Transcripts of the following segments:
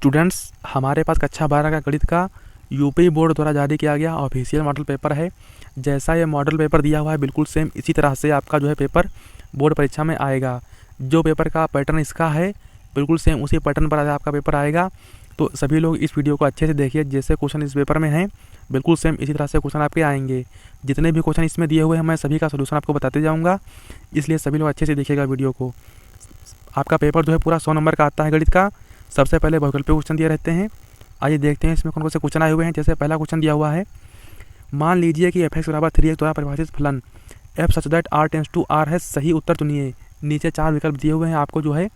Students, हमारे पास कक्षा 12 का गणित का यूपी बोर्ड द्वारा जारी किया गया ऑफिशियल मॉडल पेपर है। जैसा ये मॉडल पेपर दिया हुआ है बिल्कुल सेम इसी तरह से आपका जो है पेपर बोर्ड परीक्षा में आएगा। जो पेपर का पैटर्न इसका है बिल्कुल सेम उसी पैटर्न पर आपका पेपर आएगा। तो सभी लोग इस वीडियो को अच्छे से देखिए। जैसे क्वेश्चन इस पेपर में हैं बिल्कुल सेम इसी तरह से क्वेश्चन आपके आएंगे। जितने भी क्वेश्चन इसमें दिए हुए हैं मैं सभी का सोल्यूशन आपको बताते जाऊँगा, इसलिए सभी लोग अच्छे से देखिएगा वीडियो को। आपका पेपर जो है पूरा 100 नंबर का आता है गणित का। सबसे पहले वैकल्पिक क्वेश्चन दिए रहते हैं। आइए देखते हैं इसमें कौन कौन से क्वेश्चन आए हुए हैं। जैसे पहला क्वेश्चन दिया हुआ है, मान लीजिए कि f(x) = 3x द्वारा परिभाषित फलन f such that r tends to r है। सही उत्तर चुनिए। नीचे 4 विकल्प दिए हुए हैं, आपको जो है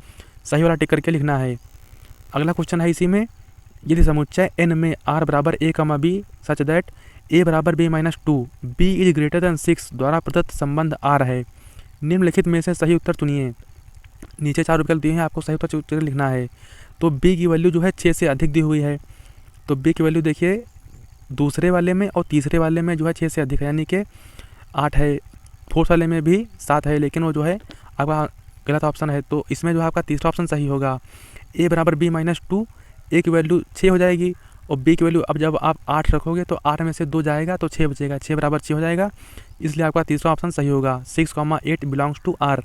सही वाला टिक करके लिखना है। अगला क्वेश्चन है इसी में, यदि समुच्चय n में r = a, b such that a = b-2 b is greater than 6 द्वारा प्रदत्त संबंध r है। निम्नलिखित में से सही उत्तर चुनिए। नीचे 4 विकल्प दिए हैं, आपको सही उत्तर लिखना है। तो b की वैल्यू जो है 6 से अधिक दी हुई है। तो b की वैल्यू देखिए दूसरे वाले में और तीसरे वाले में जो है 6 से अधिक है, यानी कि 8 है। फोर्थ वाले में भी 7 है, लेकिन वो जो है आपका गलत ऑप्शन है। तो इसमें जो है आपका तीसरा ऑप्शन सही होगा। a = b-2, a की वैल्यू 6 हो जाएगी और b की वैल्यू अब जब आप 8 रखोगे तो 8 में से 2 जाएगा तो 6 बचेगा, 6 = 6 हो जाएगा। इसलिए आपका तीसरा ऑप्शन सही होगा। 6, 8 बिलोंग्स टू r।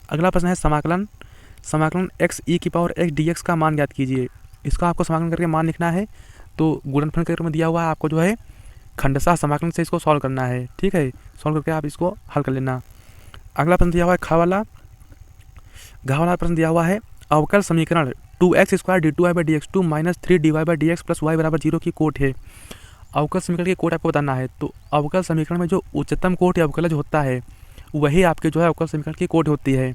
अगला प्रश्न है समाकलन x(e)(x) dx का मान ज्ञात कीजिए। इसका आपको समाकलन करके मान लिखना है। तो गुणनफल के रूप में दिया हुआ है, आपको जो है खंडशः समाकलन से इसको सॉल्व करना है। ठीक है, सॉल्व करके आप इसको हल कर लेना। अगला प्रश्न दिया हुआ है घ वाला प्रश्न दिया हुआ है, अवकल समीकरण 2x² d2y/dx2 - 3dy/dx + y = 0 की कोट है। अवकल समीकरण की कोट आपको बताना है। तो अवकल समीकरण में जो उच्चतम कोट या अवकलज होता है वही आपके जो है अवकल समीकरण की कोट होती है।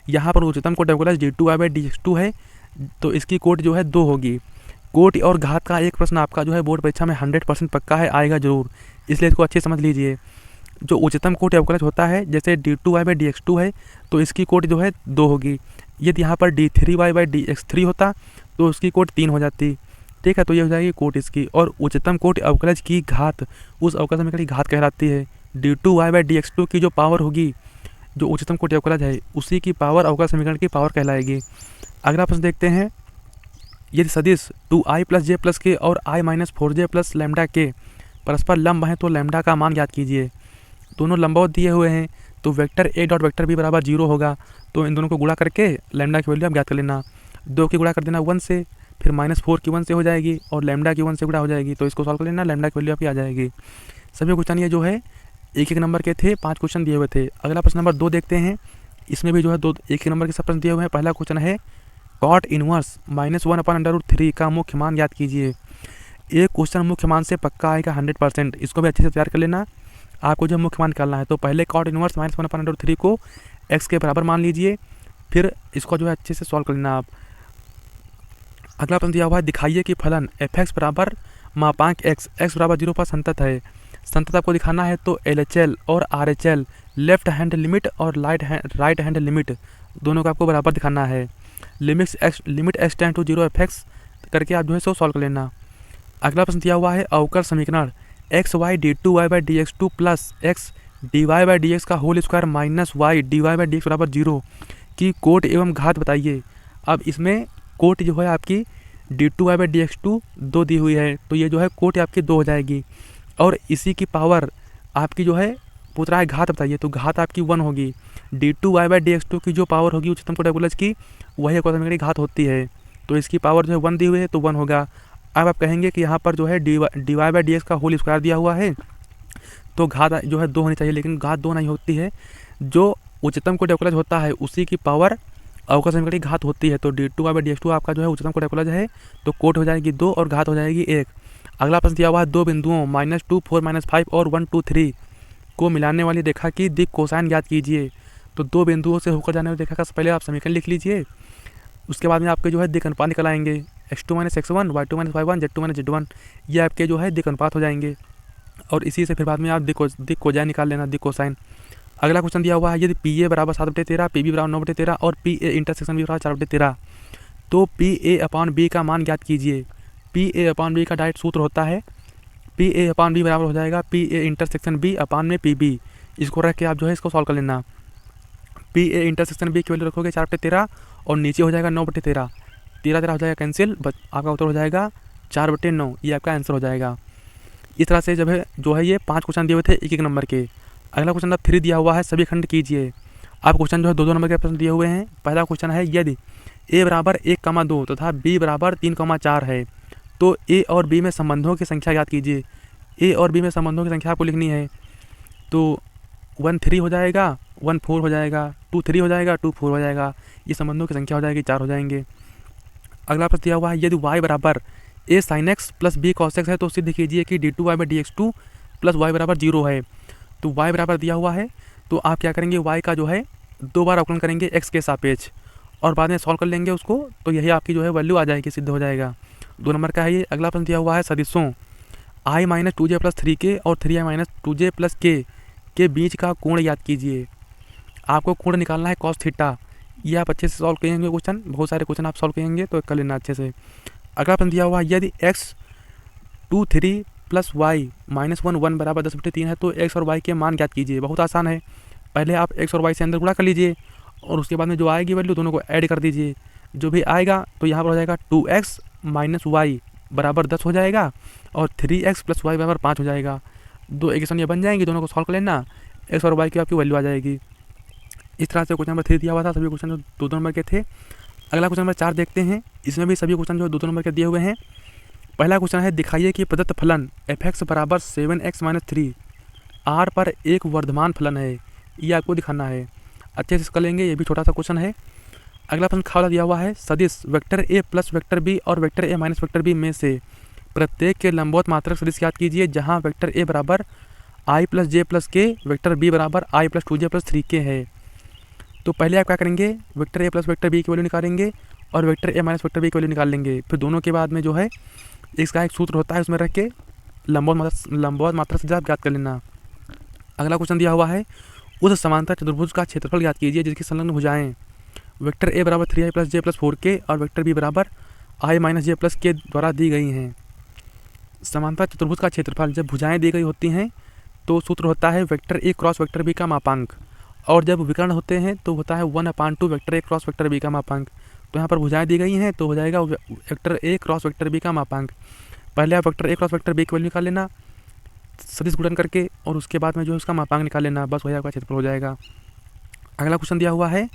यहाँ पर उच्चतम कोट अवकलज d2y/dx2 है, तो इसकी कोट जो है 2 होगी। कोट और घात का एक प्रश्न आपका जो है बोर्ड परीक्षा में 100% पक्का है, आएगा जरूर, इसलिए इसको अच्छे समझ लीजिए। जो उच्चतम कोट अवकलज होता है जैसे d2y/dx2 है तो इसकी कोट जो है 2 होगी। यदि यहाँ पर d3y/dx3 होता तो उसकी कोट 3 हो जाती। ठीक है, तो ये हो जाएगी कोट इसकी। और उच्चतम कोट अवकलज की घात उस अवकल समीकरण की घात कहलाती है। d2y/dx2 की जो पावर होगी, जो उच्चतम कोटि अवकलज है उसी की पावर अवकल समीकरण की पावर कहलाएगी। अगला प्रश्न देखते हैं, यदि सदिश 2i + j + k और i - 4j + λk परस्पर लंब हैं तो लैम्डा का मान ज्ञात कीजिए। दोनों लंबवत दिए हुए हैं तो vector a dot vector b = 0 होगा। तो इन दोनों को गुणा करके लैम्डा की वैल्यू आप ज्ञात कर लेना। 2 की गुणा कर देना 1 से, फिर -4 की 1 से हो जाएगी और लैम्डा की 1 से गुणा हो जाएगी। तो इसको सॉल्व कर लेना, लैम्डा की वैल्यू आपकी आ जाएगी। सभी क्वेश्चन ये जो है 1-1 नंबर के थे, 5 क्वेश्चन दिए हुए थे। अगला प्रश्न नंबर 2 देखते हैं। इसमें भी जो है 1 नंबर के सब प्रश्न दिए हुए हैं। पहला क्वेश्चन है cot इनवर्स -1/√3 का मुख्य मान ज्ञात कीजिए। एक क्वेश्चन मुख्य मान से पक्का आएगा 100%। इसको भी अच्छे से तैयार कर लेना। आपको जो मुख्य मान निकालना है तो पहले cot इनवर्स -1/√3 को x के बराबर मान लीजिए, फिर इसको जो है अच्छे से सॉल्व कर लेना आप। अगला प्रश्न दिया हुआ है, दिखाइए कि फलन f(x) = मापांक x 0 पर संतत है। संतत आपको दिखाना है तो LHL और RHL लेफ्ट हैंड लिमिट और राइट हैंड लिमिट दोनों को आपको बराबर दिखाना है। Limit x tend to 0 f(x) करके आप जो है सो सॉल्व कर लेना। अगला प्रश्न दिया हुआ है, अवकल समीकरण xy d2y/dx2 + x dy/dx का होल स्क्वायर - y dy/dx = 0 की कोट एवं घात बताइए। अब इसमें कोट जो है आपकी d2y/dx2 2 दी हुई है, तो ये जो है कोट आपकी 2 हो जाएगी और इसी की पावर आपकी जो है पूछ रहा है घात बताइए, तो घात आपकी 1 होगी। d2y/dx2 की जो पावर होगी उच्चतम कोटि अवकलज की वही अवकल समीकरण की घात होती है, तो इसकी पावर जो है 1 दी हुई है तो 1 होगा। अब आप कहेंगे कि यहाँ पर जो है dy/dx का होल स्क्वायर दिया हुआ है तो घात जो है 2 होनी चाहिए, लेकिन घात 2 नहीं होती है। जो उच्चतम कोटि अवकलज होता है उसी की पावर अवकल समीकरण की घात होती है। तो d2y/dx2 आपका जो है उच्चतम कोटि अवकलज है तो कोट हो जाएगी 2 और घात हो जाएगी 1। अगला प्रश्न दिया हुआ है, 2 बिंदुओं -2, 4, -5 और 1, 2, 3 को मिलाने वाली रेखा की दिक् कोसाइन ज्ञात कीजिए। तो 2 बिंदुओं से होकर जाने वाली रेखा का पहले आप समीकरण लिख लीजिए, उसके बाद में आपके जो है दिक् अनुपात निकल आएंगे। x2 - x1, y2 - y1, z2 - z1 ये आपके जो है दिक् अनुपात हो जाएंगे और इसी से फिर बाद में आप दिक् कोसाइन निकाल लेना, दिक् कोसाइन। अगला क्वेश्चन दिया हुआ है, यदि PA = 7/13, PB = 9/13 और PA इंटरसेक्शन B = 4/13 तो PA/B का मान ज्ञात कीजिए। PA/B का डायरेक्ट सूत्र होता है PA/B बराबर हो जाएगा PA इंटरसेक्शन B/PB। इसको रख के आप जो है इसको सॉल्व कर लेना। PA इंटरसेक्शन B की वैल्यू रखोगे 4/13 और नीचे हो जाएगा 9/13। 13 हो जाएगा कैंसिल, बस आपका उत्तर हो जाएगा 4/9। ये आपका आंसर हो जाएगा। इस तरह से जब है जो है ये 5 क्वेश्चन दिए हुए थे 1-1 नंबर के। अगला क्वेश्चन नंबर 3 दिया हुआ है, सभी खंड कीजिए। आप क्वेश्चन जो है 2-2 नंबर के प्रश्न दिए हुए हैं। पहला क्वेश्चन है, यदि a बराबर 1,2 तथा b बराबर 3,4 है तो a और b में संबंधों की संख्या याद कीजिए। a और b में संबंधों की संख्या आपको लिखनी है। तो 1 3 हो जाएगा, 1 4 हो जाएगा, 2 3 हो जाएगा, 2 4 हो जाएगा। ये संबंधों की संख्या हो जाएगी, 4 हो जाएंगे। अगला प्रश्न दिया हुआ है, यदि y बराबर a sin x plus b cos x है तो सिद्ध कीजिए कि d2y/dx2 प्लस y बराबर 0 है। तो y बराबर दिया हुआ है, तो आप क्या करेंगे, y का जो है 2 बार अवकलन करेंगे x के सापेक्ष और बाद में सॉल्व कर लेंगे उसको, तो यही आपकी जो है वैल्यू आ जाएगी, सिद्ध हो जाएगा। 2 नंबर का है ये। अगला प्रश्न दिया हुआ है, सदिशों i - 2j + 3k और 3i - 2j + k के बीच का कोण याद कीजिए। आपको कोण निकालना है cos थीटा। ये आप अच्छे से सॉल्व करेंगे क्वेश्चन, बहुत सारे क्वेश्चन आप सॉल्व करेंगे तो कर लेना अच्छे से। अगला प्रश्न दिया हुआ है, यदि x 2 3 प्लस y -1 1 बराबर 10/3 है तो x और y के मान ज्ञात कीजिए। बहुत आसान है, पहले आप x और y से अंदर गुणा कर लीजिए और उसके बाद में जो आएगी वैल्यू दोनों को ऐड कर दीजिए। जो भी आएगा तो यहाँ पर हो जाएगा 2x - y बराबर 10 हो जाएगा और 3x + y बराबर 5 हो जाएगा। 2 इक्वेशन ये बन जाएंगी, दोनों को सॉल्व कर लेना, x और y की आपकी वैल्यू आ जाएगी। इस तरह से क्वेश्चन नंबर 3 दिया हुआ था, सभी क्वेश्चन जो 2-2 नंबर के थे। अगला क्वेश्चन नंबर 4 देखते हैं। इसमें भी सभी क्वेश्चन जो 2-2 नंबर के दिए हुए हैं। पहला क्वेश्चन है, दिखाइए कि प्रदत्त फलन f(x) बराबर 7x - 3 r पर एक वर्धमान फलन है। ये आपको दिखाना है, अच्छे से कर लेंगे, ये भी छोटा सा क्वेश्चन है। अगला प्रश्न खाला दिया हुआ है, सदिश vector a plus vector b और vector a minus vector b में से प्रत्येक के लंबवत मात्रक सदिश याद कीजिए, जहाँ वेक्टर a बराबर i + j + k, vector b बराबर i + 2j + 3k है। तो पहले आप क्या करेंगे, vector a plus vector b की वैल्यू निकालेंगे और vector a minus vector b की वैल्यू निकाल लेंगे। फिर दोनों के बाद में जो है इसका एक सूत्र होता है, उसमें रख के लंबवत मात्रक सदिश आप याद कर लेना। अगला क्वेश्चन दिया हुआ है, उस समांतर चतुर्भुज का क्षेत्रफल याद कीजिए जिसकी संलग्न भुजाएं वेक्टर a बराबर 3i + j + 4k और वेक्टर b बराबर i - j + k द्वारा दी गई हैं। समांतर चतुर्भुज का क्षेत्रफल जब भुजाएं दी गई होती हैं तो सूत्र होता है vector a cross vector b का मापांक, और जब विकर्ण होते हैं तो होता है 1/2 vector a cross vector b का मापांक। तो यहाँ पर भुजाएं दी गई हैं तो हो जाएगा vector a cross vector b का मापांक। पहले आप vector a cross vector b की वैल्यू निकाल लेना सदिश गुणन करके, और उसके बाद में जो है उसका मापांक निकाल लेना, बस वही आपका क्षेत्रफल हो जाएगा। अगला क्वेश्चन दिया हुआ है,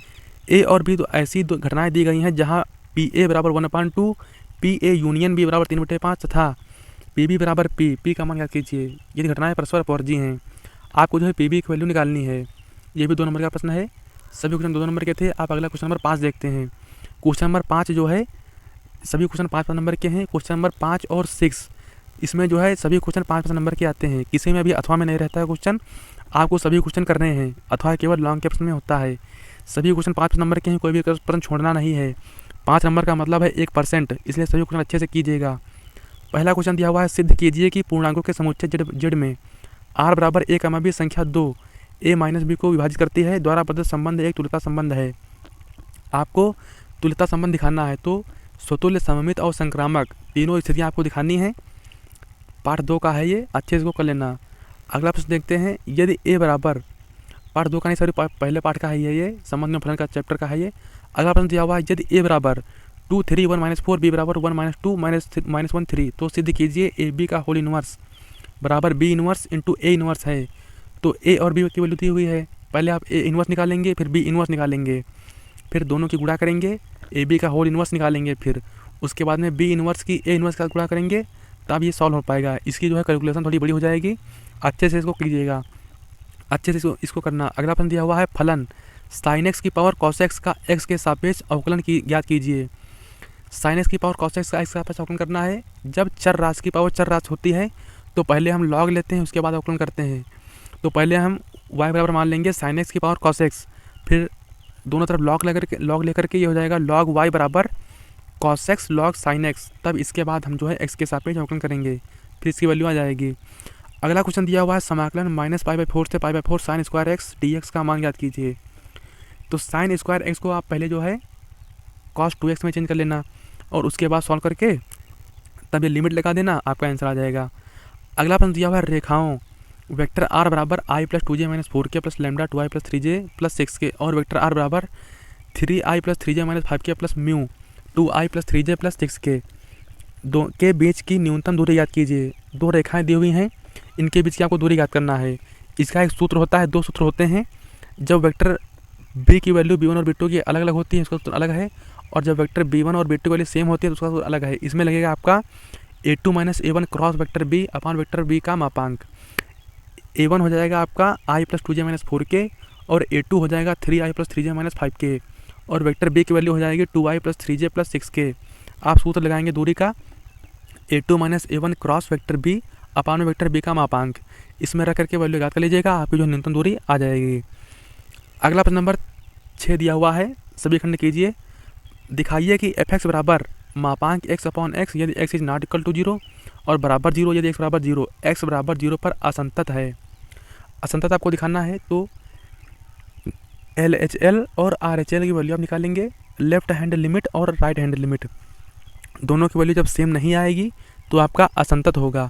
a और b तो ऐसी दो घटनाएं दी गई हैं जहाँ pa बराबर 1/2, pa यूनियन b बराबर 3/5 तथा pb बराबर p का मान याद कीजिए। ये घटनाएं परस्पर अपवर्जी हैं, आपको जो है pb की वैल्यू निकालनी है। ये भी 2 नंबर का प्रश्न है, सभी क्वेश्चन 2 नंबर के थे। आप अगला क्वेश्चन नंबर 5 देखते हैं। क्वेश्चन नंबर 5 जो है सभी क्वेश्चन 5 नंबर के हैं। क्वेश्चन नंबर 5 और 6 इसमें जो है सभी क्वेश्चन 5 नंबर के आते हैं, किसी में भी अथवा में नहीं रहता है क्वेश्चन, आपको सभी क्वेश्चन करने हैं। अथवा केवल लॉन्ग के प्रश्न में होता है। सभी क्वेश्चन 5 नंबर के हैं, कोई भी प्रश्न छोड़ना नहीं है। 5 नंबर का मतलब है 1%, इसलिए सभी क्वेश्चन अच्छे से कीजिएगा। पहला क्वेश्चन दिया हुआ है, सिद्ध कीजिए कि पूर्णांकों के समुच्चय जेड में r बराबर a, b संख्या 2 a - b को विभाजित करती है द्वारा प्रदत्त संबंध एक तुल्यता संबंध है। आपको तुल्यता संबंध दिखाना है, तो स्वतुल्य, सममित और संक्रामक तीनों स्थितियाँ आपको दिखानी है। पार्ट 2 का है ये, अच्छे से इसको कर लेना। अगला प्रश्न देखते हैं, यदि a बराबर, पार्ट 2 का नहीं सॉरी पहले पार्ट का है ये संबंध में फलन का चैप्टर का है ये। अगला प्रश्न दिया हुआ है, यदि a बराबर 2 3 1 - 4 b बराबर 1 - 2 -1 3 तो सिद्ध कीजिए ए बी का होल इनवर्स बराबर b inverse into a inverse है। तो a और b की वैल्यू दी हुई है, पहले आप a इनवर्स निकालेंगे, फिर b इनवर्स निकालेंगे, फिर दोनों की गुणा करेंगे, ए बी का होल इनवर्स निकालेंगे, फिर उसके बाद में b इनवर्स की a इनवर्स का गुणा करेंगे, तब ये सॉल्व हो पाएगा। इसकी जो है कैलकुलेशन थोड़ी बड़ी हो जाएगी, अच्छे से इसको कीजिएगा, अच्छे से इसको करना। अगला प्रश्न दिया हुआ है, फलन sin x की पावर cos x का x के सापेक्ष अवकलन की ज्ञात कीजिए। sin x की पावर cos x का x के सापेक्ष अवकलन करना है। जब चर राशि की पावर चर राशि होती है तो पहले हम log लेते हैं, उसके बाद अवकलन करते हैं। तो पहले हम y बराबर मान लेंगे sin x की पावर cos x, फिर दोनों तरफ log लेकर के ये हो जाएगा log y बराबर cos x log sin x, तब इसके बाद हम जो है x के सापेक्ष अवकलन करेंगे, फिर इसकी वैल्यू आ जाएगी। अगला क्वेश्चन दिया हुआ है, समाकलन -π/4 से π/4 sin स्क्वायर x dx का मान याद कीजिए। तो sin स्क्वायर x को आप पहले जो है cos 2x में चेंज कर लेना और उसके बाद सॉल्व करके तब ये लिमिट लगा देना, आपका आंसर आ जाएगा। अगला प्रश्न दिया हुआ है, रेखाओं वेक्टर r बराबर i + 2j - 4k + lambda 2i + 3j + 6k और वेक्टर r बराबर 3i + 3j - 5k + mu 2i plus 3j plus 6k दो के बीच की न्यूनतम दूरी याद कीजिए। दो रेखाएं दी हुई हैं, इनके बीच की आपको दूरी याद करना है। इसका एक सूत्र होता है, दो सूत्र होते हैं। जब वेक्टर b की वैल्यू b1 और b2 की अलग अलग होती है उसका सूत्र अलग है, और जब वेक्टर b1 और b2 की वैल्यू सेम होती है तो उसका सूत्र अलग है। इसमें लगेगा आपका a2 minus a1 cross vector b upon vector b का मापांक। a1 हो जाएगा आपका i plus 2j minus 4k और a2 हो जाएगा 3i plus 3j minus 5k और वेक्टर b की वैल्यू हो जाएगी 2i plus 3j plus 6k। आप सूत्र लगाएंगे दूरी का, a2 minus a1 cross vector b upon vector b का मापांक। इसमें रख करके वैल्यू याद कर लीजिएगा, आपकी जो न्यूनतम दूरी आ जाएगी। अगला प्रश्न नंबर 6 दिया हुआ है, सभी खंड कीजिए। दिखाइए कि f(x) बराबर मापांक x अपॉन x यदि x is not equal to 0 और बराबर 0 यदि x बराबर 0, x बराबर 0 पर असंतत है। असंतत आपको दिखाना है तो LHL और RHL की वैल्यू आप निकालेंगे। लेफ्ट हैंड लिमिट और राइट हैंड लिमिट दोनों की वैल्यू जब सेम नहीं आएगी तो आपका असंतत होगा।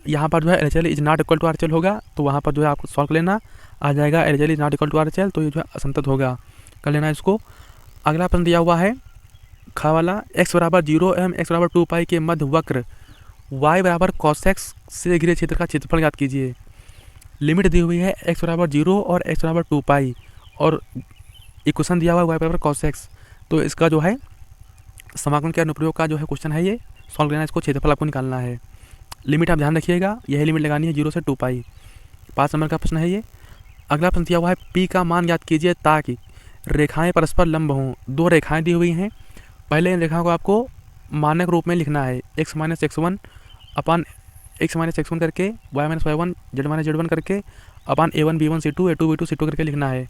यहाँ पर जो है LHL is not equal to RHL होगा, तो वहाँ पर जो है आपको सॉल्व कर लेना, आ जाएगा LHL is not equal to RHL, तो ये जो है असंतत होगा, कर लेना इसको। अगला प्रश्न दिया हुआ है खा वाला, x बराबर 0 एवं x बराबर 2 पाई के मध्य वक्र y बराबर cos x से घिरे क्षेत्र का क्षेत्रफल याद कीजिए। लिमिट दी हुई है x बराबर 0 और x बराबर 2 पाई और इक्वेशन दिया हुआ है y बराबर cos x, तो इसका जो है समाकलन के अनुप्रयोग का जो है क्वेश्चन है, ये सॉल्व करना है, इसको क्षेत्रफल आपको निकालना है। लिमिट आप ध्यान रखिएगा, यही लिमिट लगानी है 0 से 2 पाई। 5 नंबर का प्रश्न है ये। अगला प्रश्न दिया हुआ है p का मान याद कीजिए ताकि रेखाएं परस्पर लंब हों। दो रेखाएं दी हुई हैं, पहले इन रेखाओं को आपको मानक रूप में लिखना है, x माइनस x1 अपान x माइनस x1 करके y minus y1 z minus z1 करके अपान a1 b1 c2 a2 b2 c2 करके लिखना है।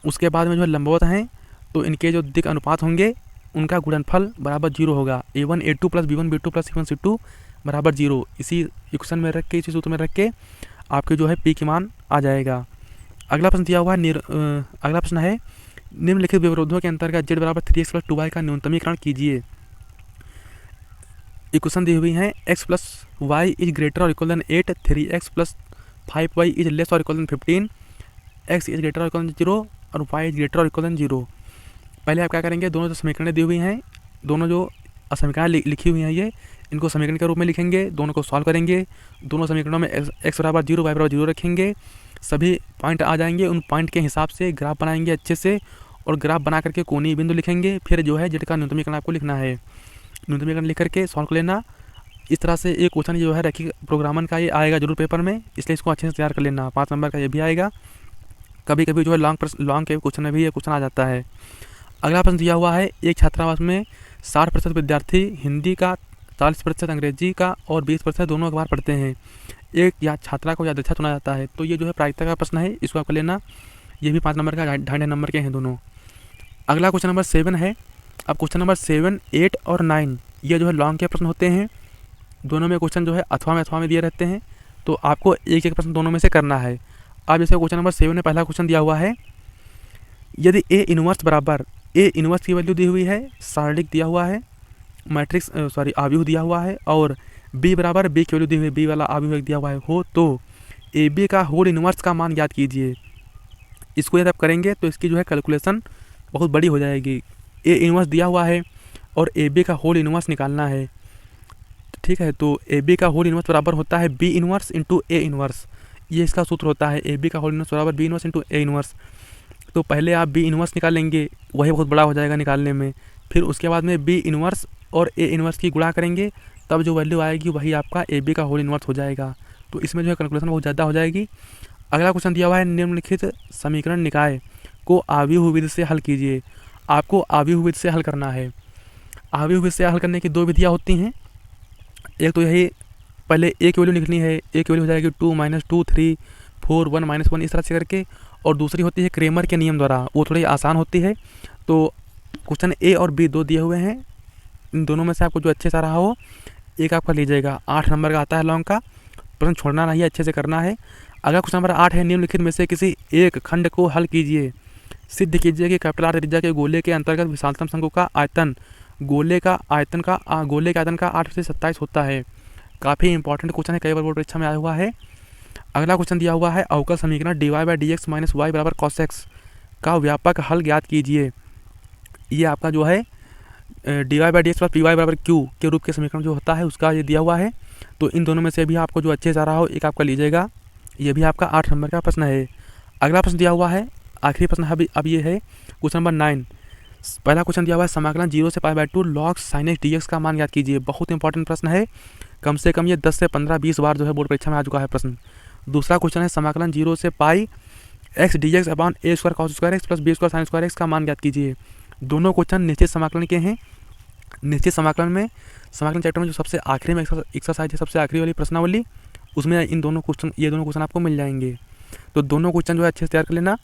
उसके बाद में जो लंबवत हैं तो इनके जो दिक् अनुपात होंगे उनका गुणनफल बराबर 0 होगा। a1 a2 plus b1 b2 plus c1 c2 बराबर 0। इसी इक्वेशन में रख के, इसी सूत्र में रख के आपके जो है p की मान आ जाएगा। अगला प्रश्न दिया हुआ है अगला प्रश्न है निम्नलिखित विरोधों के अंतर्गत z बराबर 3x प्लस 2y का न्यूनतमीकरण कीजिए। इक्वेशन दी हुई है x plus Y is greater और equal than 8, 3x plus 5y is less और equal than 15, x is greater और इक्वल देन 0 और y इज ग्रेटर और इक्वल देन 0। पहले आप क्या करेंगे, दोनों जो समीकरण दी हुई हैं, दोनों जो समीकरण लिखी हुई हैं ये, इनको समीकरण के रूप में लिखेंगे, दोनों को सॉल्व करेंगे। दोनों समीकरणों में x बराबर 0 y बराबर 0 रखेंगे, सभी पॉइंट आ जाएंगे। उन पॉइंट के हिसाब से ग्राफ बनाएंगे अच्छे से और ग्राफ बना करके कोणीय बिंदु लिखेंगे। फिर जो है z का न्यूनतमीकरण आपको लिखना है, न्यूनतमीकरण लिख करके सॉल्व कर लेना। इस तरह से एक क्वेश्चन जो है रैखिक प्रोग्रामन का ये आएगा जरूर पेपर में, इसलिए इसको अच्छे से तैयार कर लेना। 5 नंबर का ये भी आएगा। कभी कभी जो है लॉन्ग के क्वेश्चन में भी ये क्वेश्चन आ जाता है। अगला प्रश्न दिया हुआ है एक छात्रावास में 60% विद्यार्थी हिंदी का, 40% अंग्रेजी का और 20% दोनों अखबार पढ़ते हैं। एक या छात्रा को यादच्छा चुना जाता है, तो ये जो है प्रायिकता का प्रश्न है, इसको आपको लेना। ये भी 5 नंबर का, 2.5 नंबर के हैं दोनों। अगला क्वेश्चन नंबर 7 है। अब क्वेश्चन नंबर 7, 8 और 9 ये जो है लॉन्ग के प्रश्न होते हैं। दोनों में क्वेश्चन जो है अथवा में दिए रहते हैं, तो आपको एक एक प्रश्न दोनों में से करना है। अब जैसे क्वेश्चन नंबर 7 में पहला क्वेश्चन दिया हुआ है, यदि ए इनवर्स बराबर, ए इनवर्स की वैल्यू दी हुई है, सारणिक दिया हुआ है, मैट्रिक्स आव्यूह दिया हुआ है, और बी बराबर बी की वैल्यू दी हुई है, बी वाला आव्यूह दिया हुआ है हो, तो ए बी का होल इनवर्स का मान याद कीजिए। इसको यदि आप करेंगे तो इसकी जो है कैलकुलेशन बहुत बड़ी हो जाएगी। ए इनवर्स दिया हुआ है और ए बी का होल इनवर्स निकालना है, ठीक है। तो ए बी का होल इनवर्स बराबर होता है B inverse into A inverse, ये इसका सूत्र होता है। ए बी का होल इनवर्स बराबर B inverse into A inverse. तो पहले आप बी इनवर्स निकालेंगे, वही बहुत बड़ा हो जाएगा निकालने में। फिर उसके बाद में बी इनवर्स और ए इनवर्स की गुणा करेंगे, तब जो वैल्यू आएगी वही आपका ए बी का होल इनवर्स हो जाएगा। तो इसमें जो है कैलकुलेशन बहुत ज़्यादा हो जाएगी। अगला क्वेश्चन दिया हुआ है निम्नलिखित समीकरण निकाय को आव्यूह विधि से हल कीजिए। आपको आव्यूह विधि से हल करना है। आव्यूह विधि से हल करने की दो विधियाँ होती हैं। एक तो यही, पहले ए की वैल्यू लिखनी है, ए की वैल्यू हो जाएगी 2 - 2 3 4 1 - 1 इस तरह से करके, और दूसरी होती है क्रेमर के नियम द्वारा, वो थोड़ी आसान होती है। तो क्वेश्चन ए और बी दो दिए हुए हैं, इन दोनों में से आपको जो अच्छे सा रहा हो एक आपका लीजिएगा। 8 नंबर का आता है लॉन्ग का प्रश्न, छोड़ना नहीं, अच्छे से करना है। अगला क्वेश्चन नंबर 8 है, निम्नलिखित में से किसी एक खंड को हल कीजिए। सिद्ध कीजिए कि कैपिटल आर त्रिज्या के गोले के अंतर्गत विशालतम शंकु का आयतन गोले के आयतन का 8 से 27 होता है। काफ़ी इंपॉर्टेंट क्वेश्चन है, कई बार बोर्ड परीक्षा में आया हुआ है। अगला क्वेश्चन दिया हुआ है, अवकल समीकरण dy/dx - y बराबर cos x का व्यापक हल ज्ञात कीजिए। ये आपका जो है dy/dx + py = q के रूप के समीकरण जो होता है उसका ये दिया हुआ है। तो इन दोनों में से भी आपको जो अच्छे से आ रहा हो एक आपका लीजिएगा। ये भी आपका 8 नंबर का प्रश्न है। अगला प्रश्न दिया हुआ है, आखिरी प्रश्न है अब ये है क्वेश्चन नंबर 9। पहला क्वेश्चन दिया हुआ है समाकलन 0 से π/2 log sin x dx का मान ज्ञात कीजिए। बहुत इंपॉर्टेंट प्रश्न है, कम से कम ये 10 से 15-20 बार जो है बोर्ड परीक्षा में आ चुका है प्रश्न। दूसरा क्वेश्चन है समाकलन 0 से पाई x dx upon a² cos² x + b² sin² x का मान ज्ञात कीजिए। दोनों क्वेश्चन निश्चित समाकलन के हैं। निश्चित समाकलन में समाकलन चैप्टर में जो सबसे आखिरी में एक्सरसाइज है, सबसे आखिरी वाली प्रश्नावली, उसमें ये दोनों क्वेश्चन आपको मिल जाएंगे। तो दोनों क्वेश्चन जो है अच्छे से तैयार कर लेना।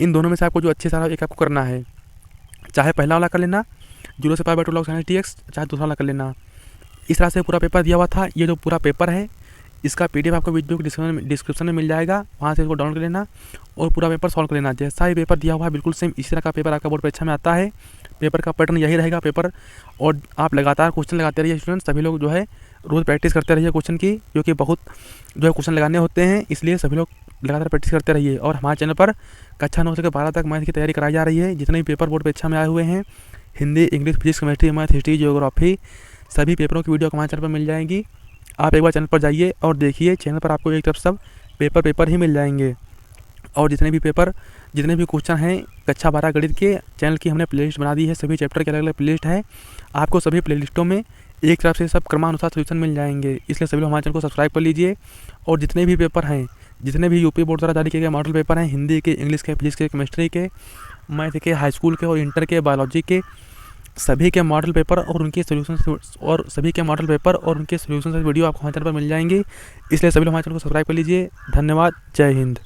इन दोनों में से आपको जो अच्छे सारा एक आपको करना है, चाहे पहला वाला कर लेना 0 से π/2 log sin x dx, चाहे दूसरा वाला कर लेना। इस तरह से पूरा पेपर दिया हुआ था। ये जो पूरा पेपर है इसका PDF आपको वीडियो के डिस्क्रिप्शन में मिल जाएगा, वहाँ से इसको डाउनलोड कर लेना और पूरा पेपर सॉल्व कर लेना। जैसा ही पेपर दिया हुआ है बिल्कुल सेम इसी तरह का पेपर आपका बोर्ड परीक्षा में आता है। पेपर का पैटर्न यही रहेगा पेपर, और आप लगातार क्वेश्चन लगाते रहिए स्टूडेंट। सभी लोग जो है रोज़ प्रैक्टिस करते रहिए क्वेश्चन की, क्योंकि बहुत जो है क्वेश्चन लगाने होते हैं, इसलिए सभी लोग लगातार प्रैक्टिस करते रहिए। और हमारे चैनल पर कक्षा 9 से 12 तक मैथ की तैयारी कराई जा रही है। जितने भी पेपर बोर्ड परीक्षा में आए हुए हैं, Hindi, English, physics, chemistry, math, history, geography, सभी पेपरों की वीडियो हमारे चैनल पर मिल जाएंगी। आप एक बार चैनल पर जाइए और देखिए, चैनल पर आपको एक तरफ सब पेपर ही मिल जाएंगे। और जितने भी क्वेश्चन हैं कक्षा 12 गणित के, चैनल की हमने प्लेलिस्ट बना दी है। सभी चैप्टर की अलग अलग प्लेलिस्ट है। आपको सभी प्लेलिस्टों में एक तरफ से सब क्रमानुसार सोल्यूशन मिल जाएंगे। इसलिए सभी लोग हमारे चैनल को सब्सक्राइब कर लीजिए। और जितने भी पेपर हैं, जितने भी यूपी बोर्ड द्वारा जारी किए गए मॉडल पेपर हैं, हिंदी के, इंग्लिश के, फिजिक्स के, केमिस्ट्री के, मैथ के, हाई स्कूल के और इंटर के, बायोलॉजी के, सभी के मॉडल पेपर और उनके सोल्यूशन से वीडियो आपको हमारे चैनल पर मिल जाएंगे। इसलिए सभी लोग हमारे चैनल को सब्सक्राइब कर लीजिए। धन्यवाद। जय हिंद।